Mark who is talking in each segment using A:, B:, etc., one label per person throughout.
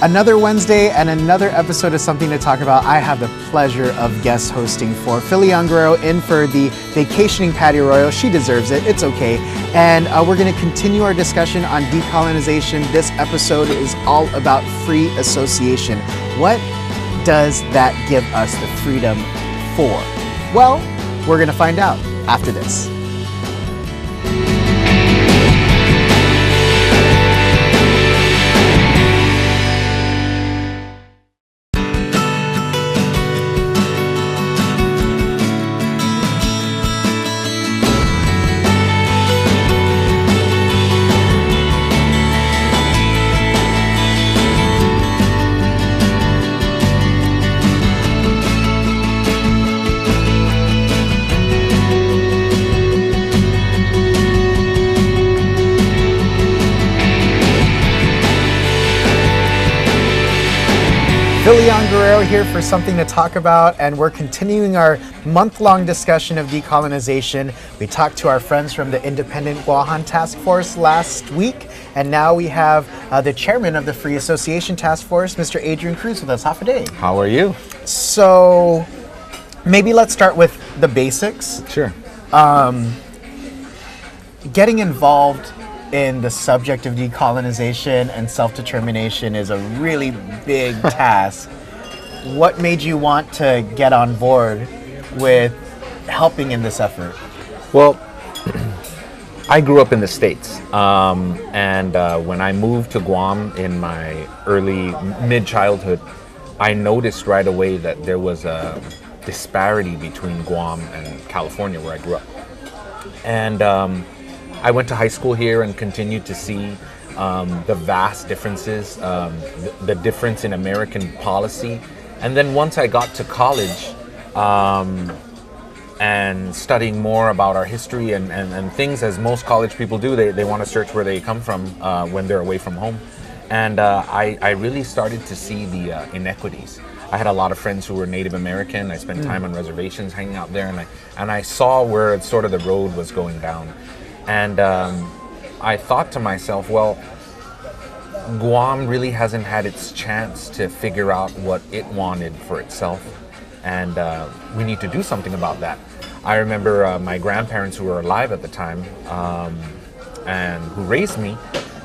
A: Another Wednesday and another episode of Something to Talk About. I have the pleasure of guest hosting for Philly Young Guerrero in for the vacationing Patty Arroyo. She deserves it. It's okay. And we're going to continue our discussion on decolonization. This episode is all about free association. What does that give us the freedom for? Well, we're going to find out after this. Philly Young Guerrero here for Something to Talk About, and we're continuing our month-long discussion of decolonization. We talked to our friends from the Independent Guahan Task Force last week, and now we have the chairman of the Free Association Task Force, Mr. Adrian Cruz, with us. Half a day.
B: How are you?
A: So maybe let's start with the basics.
B: Sure.
A: Getting involved in the subject of decolonization and self-determination is a really big task. What made you want to get on board with helping in this effort?
B: Well, I grew up in the States, and when I moved to Guam in my mid-childhood, I noticed right away that there was a disparity between Guam and California, where I grew up. And I went to high school here and continued to see the vast differences, the difference in American policy. And then once I got to college and studying more about our history and things, as most college people do, they want to search where they come from when they're away from home. And I really started to see the inequities. I had a lot of friends who were Native American. I spent time on reservations hanging out there, and I saw where sort of the road was going down. And I thought to myself, well, Guam really hasn't had its chance to figure out what it wanted for itself, and we need to do something about that. I remember my grandparents, who were alive at the time and who raised me,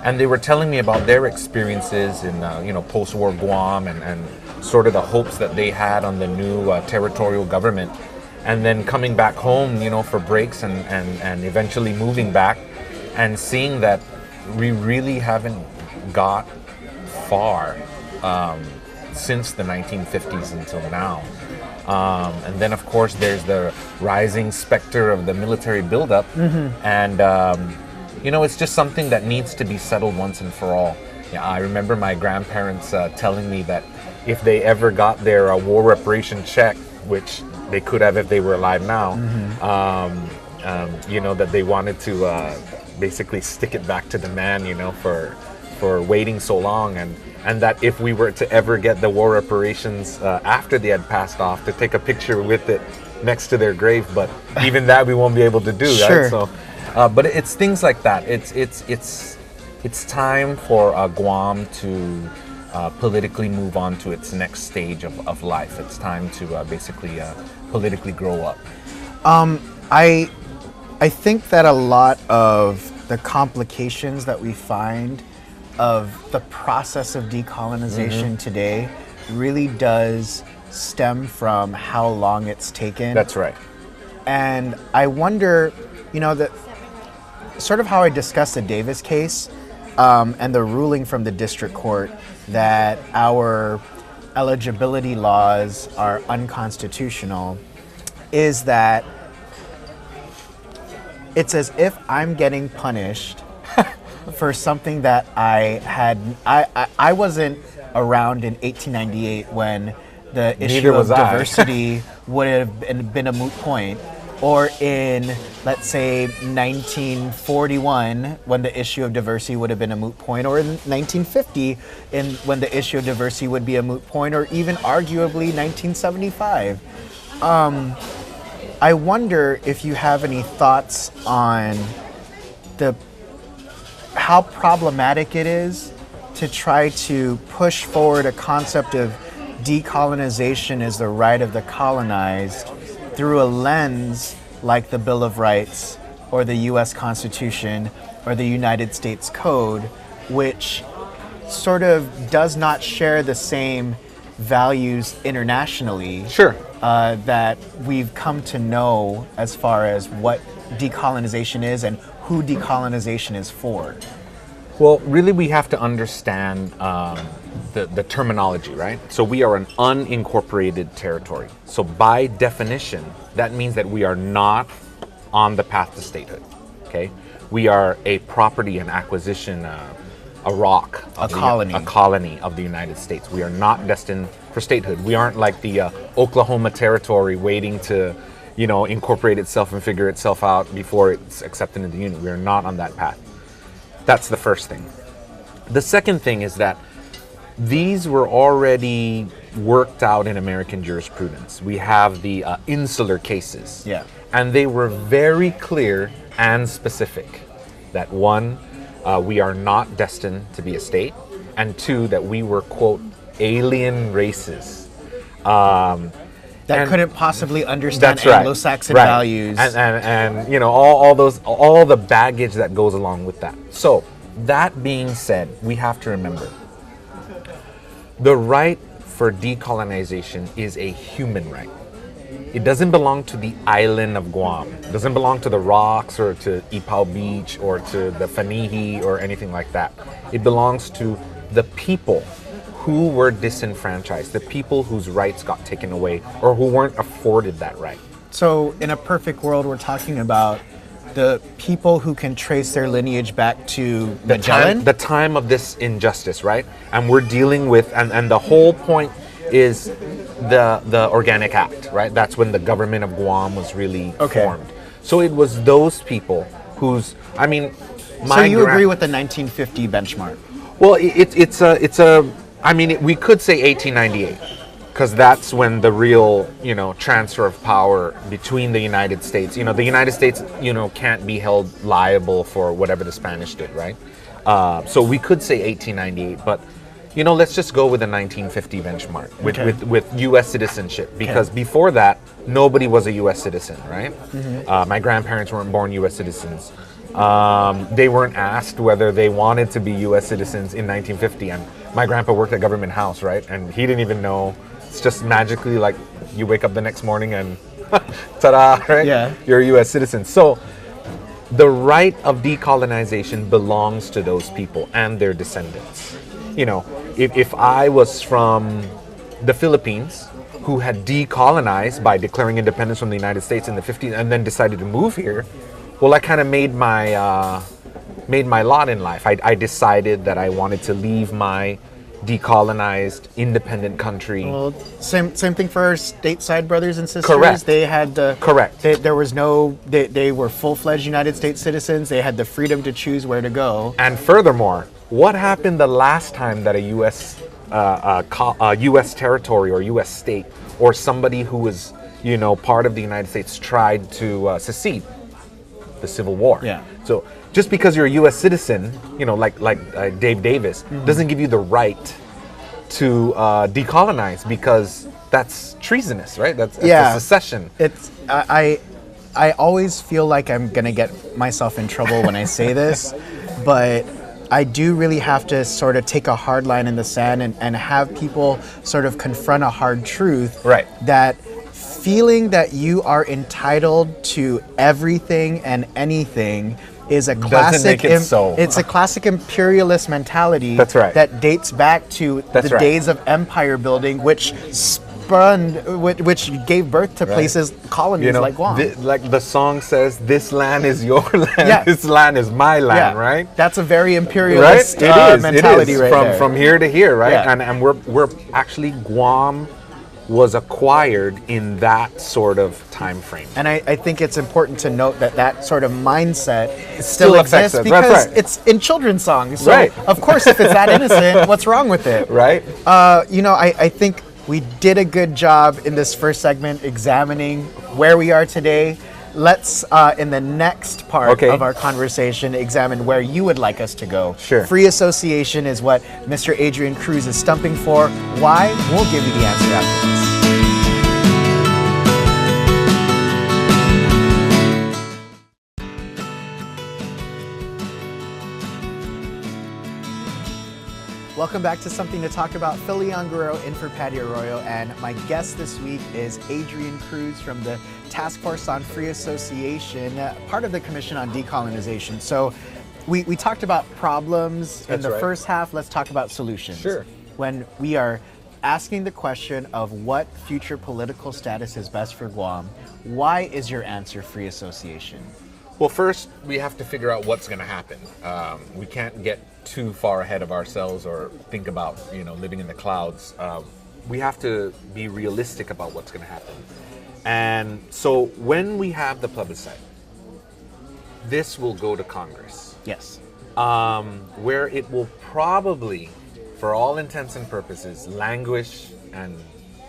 B: and they were telling me about their experiences in post-war Guam and sort of the hopes that they had on the new territorial government. And then coming back home, for breaks and eventually moving back and seeing that we really haven't got far since the 1950s until now. And then, of course, there's the rising specter of the military buildup. And, it's just something that needs to be settled once and for all. Yeah, I remember my grandparents telling me that if they ever got their war reparation check, which they could have if they were alive now, that they wanted to basically stick it back to the man, for waiting so long, and that if we were to ever get the war reparations after they had passed off, to take a picture with it next to their grave, but even that we won't be able to do,
A: sure.
B: Right? So, but it's things like that. It's time for Guam to politically move on to its next stage of life. It's time to basically politically grow up.
A: I think that a lot of the complications that we find of the process of decolonization today really does stem from how long it's taken.
B: That's right.
A: And I wonder, that sort of how I discussed the Davis case and the ruling from the district court that our eligibility laws are unconstitutional, is that it's as if I'm getting punished for something that I wasn't around in 1898 when the issue of diversity would have been a moot point, or in, let's say, 1941 when the issue of diversity would have been a moot point, or in 1950 when the issue of diversity would be a moot point, or even arguably 1975. I wonder if you have any thoughts on how problematic it is to try to push forward a concept of decolonization as the right of the colonized through a lens like the Bill of Rights or the U.S. Constitution or the United States Code, which sort of does not share the same values internationally.
B: Sure.
A: That we've come to know as far as what decolonization is and who decolonization is for.
B: Well, really, we have to understand the terminology, right? So we are an unincorporated territory. So by definition, that means that we are not on the path to statehood, okay? We are a property and acquisition, a rock.
A: A colony.
B: A colony of the United States. We are not destined for statehood. We aren't like the Oklahoma territory waiting to, incorporate itself and figure itself out before it's accepted into the Union. We are not on that path. That's the first thing. The second thing is that these were already worked out in American jurisprudence. We have the insular cases.
A: Yeah.
B: And they were very clear and specific that one, we are not destined to be a state, and two, that we were, quote, alien races.
A: That couldn't possibly understand
B: That's right.
A: Anglo-Saxon
B: Right.
A: values.
B: And all the baggage that goes along with that. So that being said, we have to remember the right for decolonization is a human right. It doesn't belong to the island of Guam. It doesn't belong to the rocks or to Ipao Beach or to the Fanihi or anything like that. It belongs to the people who were disenfranchised, the people whose rights got taken away or who weren't afforded that right.
A: So in a perfect world, we're talking about the people who can trace their lineage back to Magellan?
B: The time of this injustice, right? And we're dealing with, and the whole point is the Organic Act, right? That's when the government of Guam was really formed. So it was those people whose,
A: So you agree with the 1950 benchmark?
B: Well, we could say 1898, because that's when the real, transfer of power between the United States. The United States, can't be held liable for whatever the Spanish did, right? So we could say 1898, but let's just go with the 1950 benchmark with U.S. citizenship, because before that, nobody was a U.S. citizen, right? Mm-hmm. My grandparents weren't born U.S. citizens. They weren't asked whether they wanted to be U.S. citizens in 1950, and my grandpa worked at Government House, right? And he didn't even know. It's just magically like you wake up the next morning and ta-da, right?
A: Yeah.
B: You're a U.S. citizen. So the right of decolonization belongs to those people and their descendants. If I was from the Philippines who had decolonized by declaring independence from the United States in the 50s and then decided to move here, well, I kind of made my lot in life. I decided that I wanted to leave my decolonized, independent country.
A: Well, same thing for our stateside brothers and sisters.
B: Correct.
A: They had
B: Correct.
A: There was no. They were full-fledged United States citizens. They had the freedom to choose where to go.
B: And furthermore, what happened the last time that a U.S. territory or U.S. state or somebody who was, part of the United States tried to secede? The Civil War.
A: Yeah.
B: So just because you're a U.S. citizen, like Dave Davis, doesn't give you the right to decolonize, because that's treasonous, right? That's a secession.
A: I always feel like I'm gonna get myself in trouble when I say this, but I do really have to sort of take a hard line in the sand and have people sort of confront a hard truth.
B: Right.
A: That feeling that you are entitled to everything and anything is a classic. It's a classic imperialist mentality.
B: That's right.
A: That dates back to days of empire building, which which gave birth to places, colonies like Guam.
B: Like the song says, "This land is your land.
A: Yeah.
B: This land is my land." Yeah. Right.
A: That's a very imperialist mentality, right there.
B: From here to here, right?
A: Yeah.
B: And we're actually Guam was acquired in that sort of time frame.
A: And I think it's important to note that sort of mindset still exists
B: us.
A: because it's in children's songs. So
B: right.
A: Of course, if it's that innocent, what's wrong with it?
B: Right.
A: I think we did a good job in this first segment examining where we are today, let's, in the next part of our conversation, examine where you would like us to go.
B: Sure.
A: Free association is what Mr. Adrian Cruz is stumping for. Why? We'll give you the answer after this. Welcome back to Something to Talk About. Phil Leon Guerrero in for Patty Arroyo, and my guest this week is Adrian Cruz from the Task Force on Free Association, part of the Commission on Decolonization. So we talked about problems in the first half. Let's talk about solutions.
B: Sure.
A: When we are asking the question of what future political status is best for Guam, why is your answer free association?
B: Well, first, we have to figure out what's going to happen. We can't get too far ahead of ourselves or think about, living in the clouds. We have to be realistic about what's going to happen. And so when we have the plebiscite, this will go to Congress.
A: Yes.
B: Where it will probably, for all intents and purposes, languish and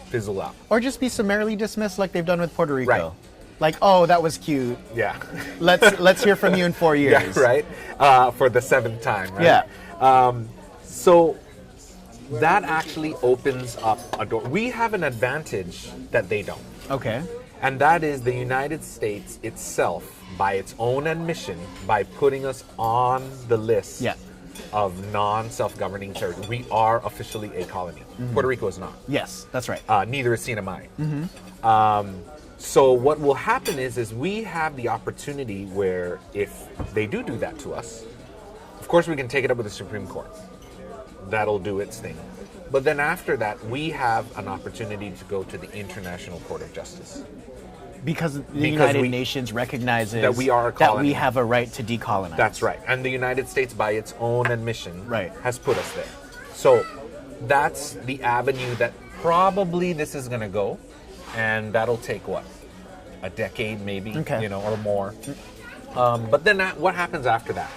B: fizzle out.
A: Or just be summarily dismissed like they've done with Puerto Rico.
B: Right.
A: Like, oh, that was cute.
B: Yeah.
A: Let's hear from you in 4 years.
B: Yeah, right. For the 7th time, right?
A: Yeah.
B: So that actually opens up a door. We have an advantage that they don't.
A: Okay.
B: And that is the United States itself, by its own admission, by putting us on the list of non-self-governing territories. We are officially a colony. Mm-hmm. Puerto Rico is not.
A: Yes, that's right.
B: Neither is CNMI. Mm-hmm. So what will happen is we have the opportunity where if they do that to us, of course we can take it up with the Supreme Court. That'll do its thing. But then after that, we have an opportunity to go to the International Court of Justice.
A: Because the United Nations recognizes
B: that we are a colony.
A: That we have a right to decolonize.
B: That's right. And the United States, by its own admission,
A: right,
B: has put us there. So that's the avenue that probably this is going to go. And that'll take, what, a decade maybe, or more. But then what happens after that?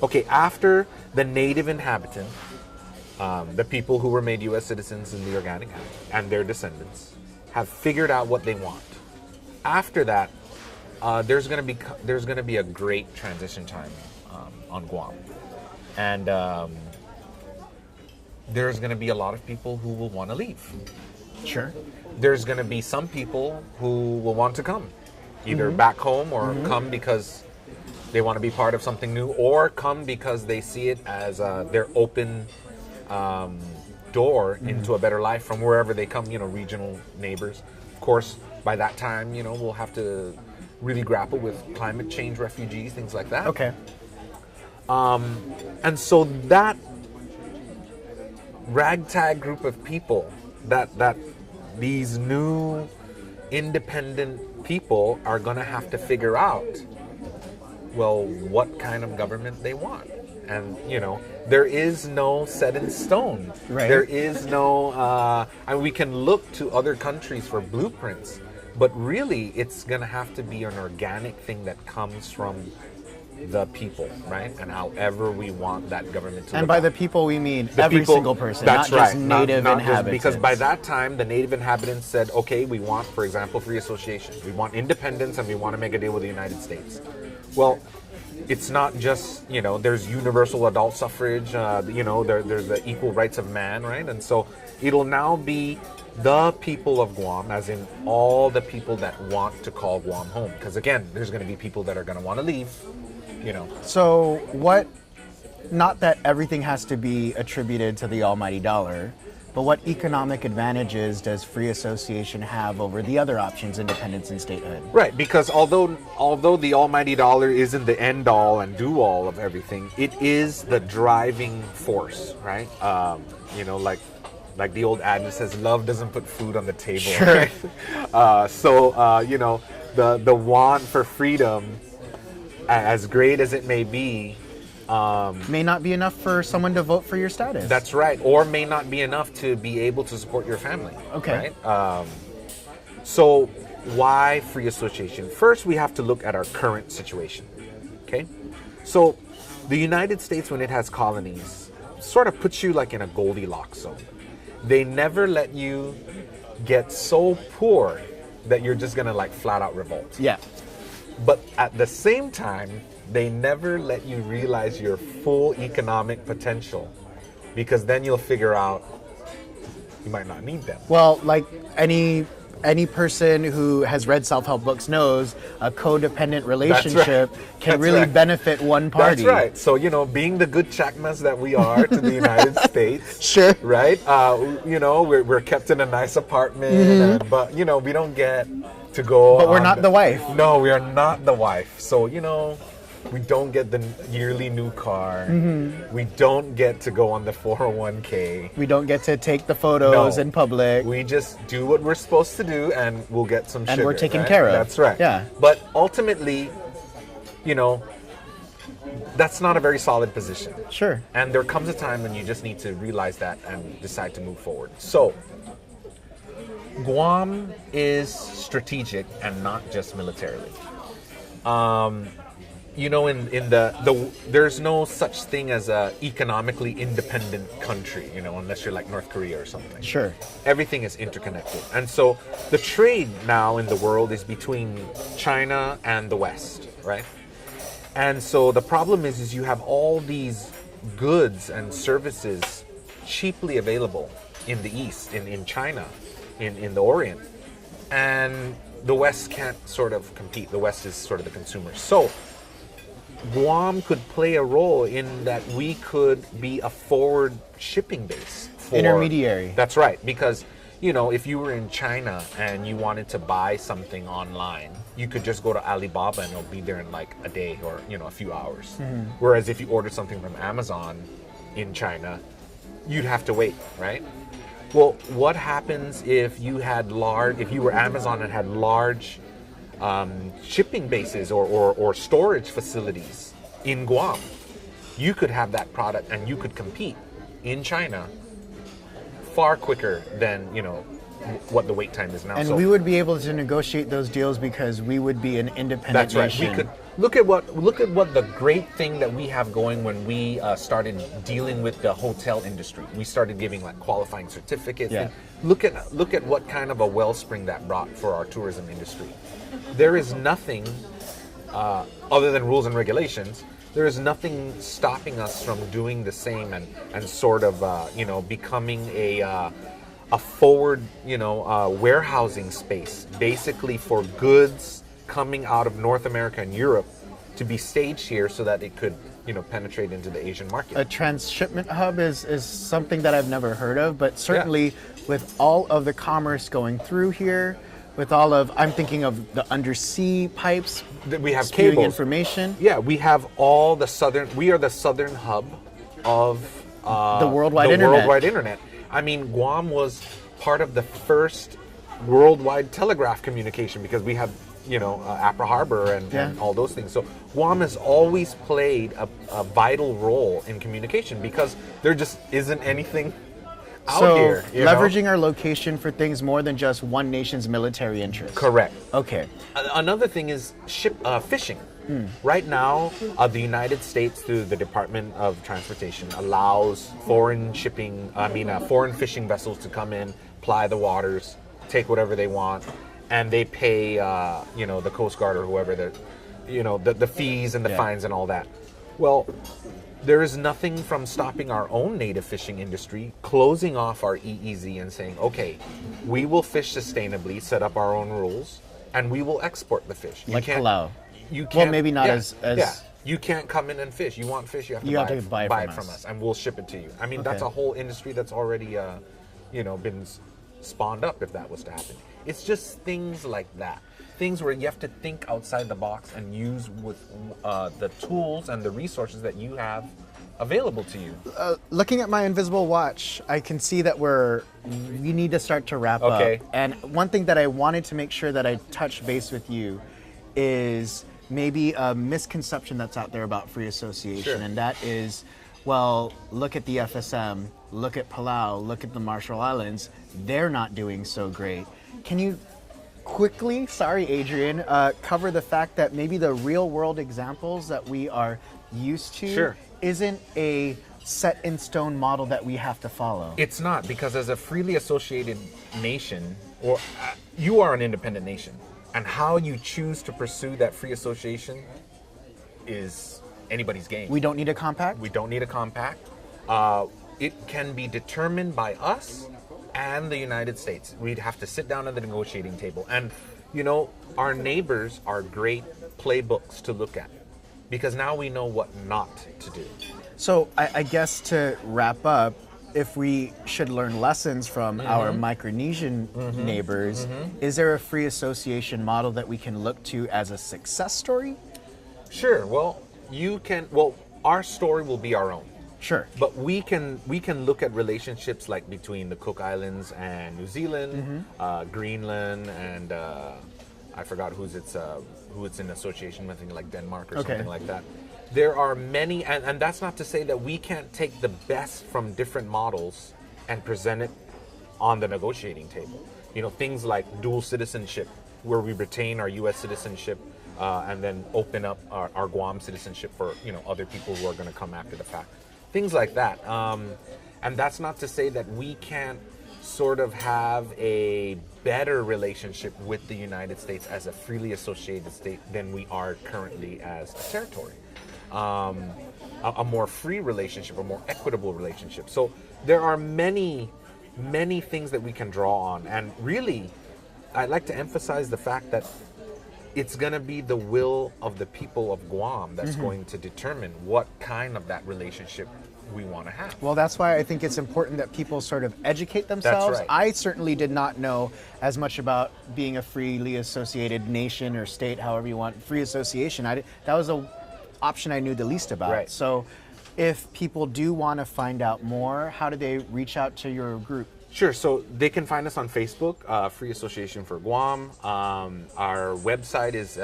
B: Okay, after the native inhabitant, the people who were made U.S. citizens in the Organic Act and their descendants have figured out what they want. After that, there's going to be a great transition time on Guam, and there's going to be a lot of people who will want to leave.
A: Sure.
B: There's going to be some people who will want to come, either back home or come because they want to be part of something new, or come because they see it as their open door into a better life from wherever they come, regional neighbors. Of course, by that time, we'll have to really grapple with climate change refugees, things like that.
A: Okay.
B: And so that ragtag group of people, that these new independent people are going to have to figure out, well, what kind of government they want. And, there is no set in stone.
A: Right.
B: There is no, and we can look to other countries for blueprints, but really it's going to have to be an organic thing that comes from the people, right? And however we want that government to look.
A: And by the people, we mean every single person, not just native inhabitants.
B: Because by that time, the native inhabitants said, okay, we want, for example, free association. We want independence, and we want to make a deal with the United States. Well, it's not just, there's universal adult suffrage, there's the equal rights of man, right? And so it'll now be the people of Guam, as in all the people that want to call Guam home. Because again, there's going to be people that are going to want to leave,
A: So what, not that everything has to be attributed to the almighty dollar, but what economic advantages does free association have over the other options, independence and statehood?
B: Right, because although the almighty dollar isn't the end all and do all of everything, it is the driving force, right? Like the old adage says, love doesn't put food on the table.
A: Sure.
B: Right? The want for freedom, as great as it may be,
A: may not be enough for someone to vote for your status.
B: That's right, or may not be enough to be able to support your family.
A: Okay.
B: Right? So why free association? First, we have to look at our current situation. Okay? So the United States, when it has colonies, sort of puts you like in a Goldilocks zone. They never let you get so poor that you're just going to like flat out revolt.
A: Yeah.
B: But at the same time, they never let you realize your full economic potential, because then you'll figure out you might not need them.
A: Well, like any person who has read self-help books knows a codependent relationship can
B: That's
A: really
B: right.
A: benefit one party.
B: That's right. So, being the good Chakmas that we are to the United States,
A: Sure.
B: right? We're kept in a nice apartment, but, we don't get to go.
A: But we're not the wife.
B: No, we are not the wife. So, we don't get the yearly new car. We don't get to go on the 401k.
A: We don't get to take the photos
B: No.
A: in public.
B: We just do what we're supposed to do, and we'll get some
A: And
B: sugar,
A: we're taken
B: right?
A: care of.
B: That's right.
A: Yeah.
B: But ultimately, that's not a very solid position.
A: Sure.
B: And there comes a time when you just need to realize that and decide to move forward. So, Guam is strategic and not just militarily. There's no such thing as a economically independent country, unless you're like North Korea or something.
A: Sure.
B: Everything is interconnected. And so the trade now in the world is between China and the West, right? And so the problem is you have all these goods and services cheaply available in the East, in China, in the Orient. And the West can't sort of compete. The West is sort of the consumer. So Guam could play a role in that we could be a forward shipping base.
A: Intermediary.
B: That's right. Because, if you were in China and you wanted to buy something online, you could just go to Alibaba and it'll be there in like a day or, a few hours. Whereas if you ordered something from Amazon in China, you'd have to wait, right? Well, what happens if you were Amazon and had large shipping bases or storage facilities in Guam? You could have that product and you could compete in China far quicker than what the wait time is now.
A: And
B: So
A: we would be able to negotiate those deals because we would be an independent
B: that's right.
A: nation.
B: We could look at what the great thing that we have going when we started dealing with the hotel industry. We started giving like qualifying certificates.
A: Yeah.
B: And look at what kind of a wellspring that brought for our tourism industry. There is nothing other than rules and regulations. There is nothing stopping us from doing the same and sort of becoming a forward warehousing space, basically for goods coming out of North America and Europe to be staged here so that it could penetrate into the Asian market.
A: A transshipment hub is something that I've never heard of, but certainly with all of the commerce going through here, with all of, I'm thinking of the undersea pipes,
B: We have
A: spewing
B: cables.
A: information.
B: Yeah, we have we are the southern hub of
A: The worldwide internet.
B: worldwide internet. I mean, Guam was part of the first worldwide telegraph communication because we have, Apra Harbor and all those things. So Guam has always played a vital role in communication because there just isn't anything out
A: So
B: here.
A: leveraging our location for things more than just one nation's military interests.
B: Correct.
A: Okay.
B: Another thing is fishing. Right now, the United States, through the Department of Transportation, allows foreign fishing vessels to come in, ply the waters, take whatever they want, and they pay, the Coast Guard or whoever the fees and the fines and all that. Well, there is nothing from stopping our own native fishing industry, closing off our EEZ and saying, okay, we will fish sustainably, set up our own rules, and we will export the fish.
A: Like Palau.
B: You can't,
A: Well, maybe not as
B: you can't come in and fish. You want fish, you have to buy it from us, and we'll ship it to you. I mean, that's a whole industry that's already, been spawned up if that was to happen. It's just things like that. Things where you have to think outside the box and use with the tools and the resources that you have available to you.
A: Looking at my invisible watch, I can see that we need to start to wrap up. And one thing that I wanted to make sure that I touch base with you is maybe a misconception that's out there about free association.
B: Sure.
A: And that is, well, look at the FSM, look at Palau, look at the Marshall Islands. They're not doing so great. Can you quickly, sorry Adrian, cover the fact that maybe the real world examples that we are used to isn't a set in stone model that we have to follow?
B: It's not, because as a freely associated nation, or you are an independent nation. And how you choose to pursue that free association is anybody's game.
A: We don't need a compact?
B: We don't need a compact. It can be determined by us and the United States. We'd have to sit down at the negotiating table. And, you know, our neighbors are great playbooks to look at because now we know what not to do.
A: So I guess to wrap up, if we should learn lessons from our Micronesian neighbors, is there a free association model that we can look to as a success story?
B: Sure. Well, our story will be our own.
A: Sure.
B: But we can look at relationships like between the Cook Islands and New Zealand, Greenland, and I forgot who it's in association with, like Denmark or something like that. There are many, and that's not to say that we can't take the best from different models and present it on the negotiating table. You know, things like dual citizenship, where we retain our U.S. citizenship and then open up our Guam citizenship for, you know, other people who are going to come after the fact. Things like that. And that's not to say that we can't sort of have a better relationship with the United States as a freely associated state than we are currently as a territory. A more free relationship, a more equitable relationship. So there are many, many things that we can draw on. And really, I'd like to emphasize the fact that it's going to be the will of the people of Guam that's going to determine what kind of that relationship we want to have.
A: Well, that's why I think it's important that people sort of educate themselves.
B: That's right.
A: I certainly did not know as much about being a freely associated nation or state, however you want, free association. That was a option I knew the least about.
B: Right.
A: So if people do want to find out more, how do they reach out to your group?
B: Sure. So they can find us on Facebook, Free Association for Guam. Our website is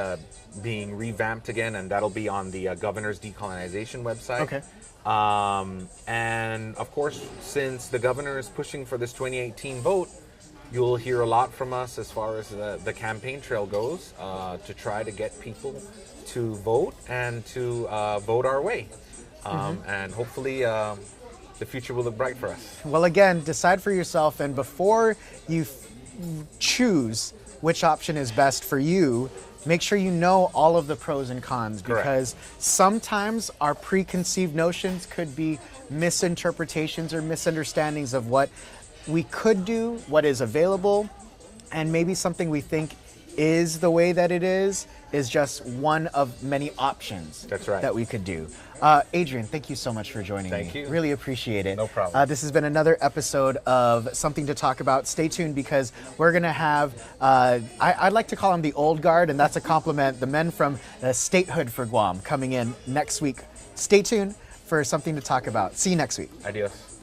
B: being revamped again, and that'll be on the Governor's Decolonization website.
A: Okay.
B: And of course, since the governor is pushing for this 2018 vote, you'll hear a lot from us as far as the campaign trail goes to try to get people to vote and to vote our way. And hopefully the future will look bright for us.
A: Well, again, decide for yourself, and before you choose which option is best for you, make sure you know all of the pros and cons, because sometimes our preconceived notions could be misinterpretations or misunderstandings of what we could do, what is available, and maybe something we think is the way that it is just one of many options that we could do. Adrian, thank you so much for joining me.
B: Thank you.
A: Really appreciate it.
B: No problem.
A: This has been another episode of Something to Talk About. Stay tuned, because we're going to have, I'd like to call them the old guard, and that's a compliment, the men from Statehood for Guam coming in next week. Stay tuned for Something to Talk About. See you next week.
B: Adios.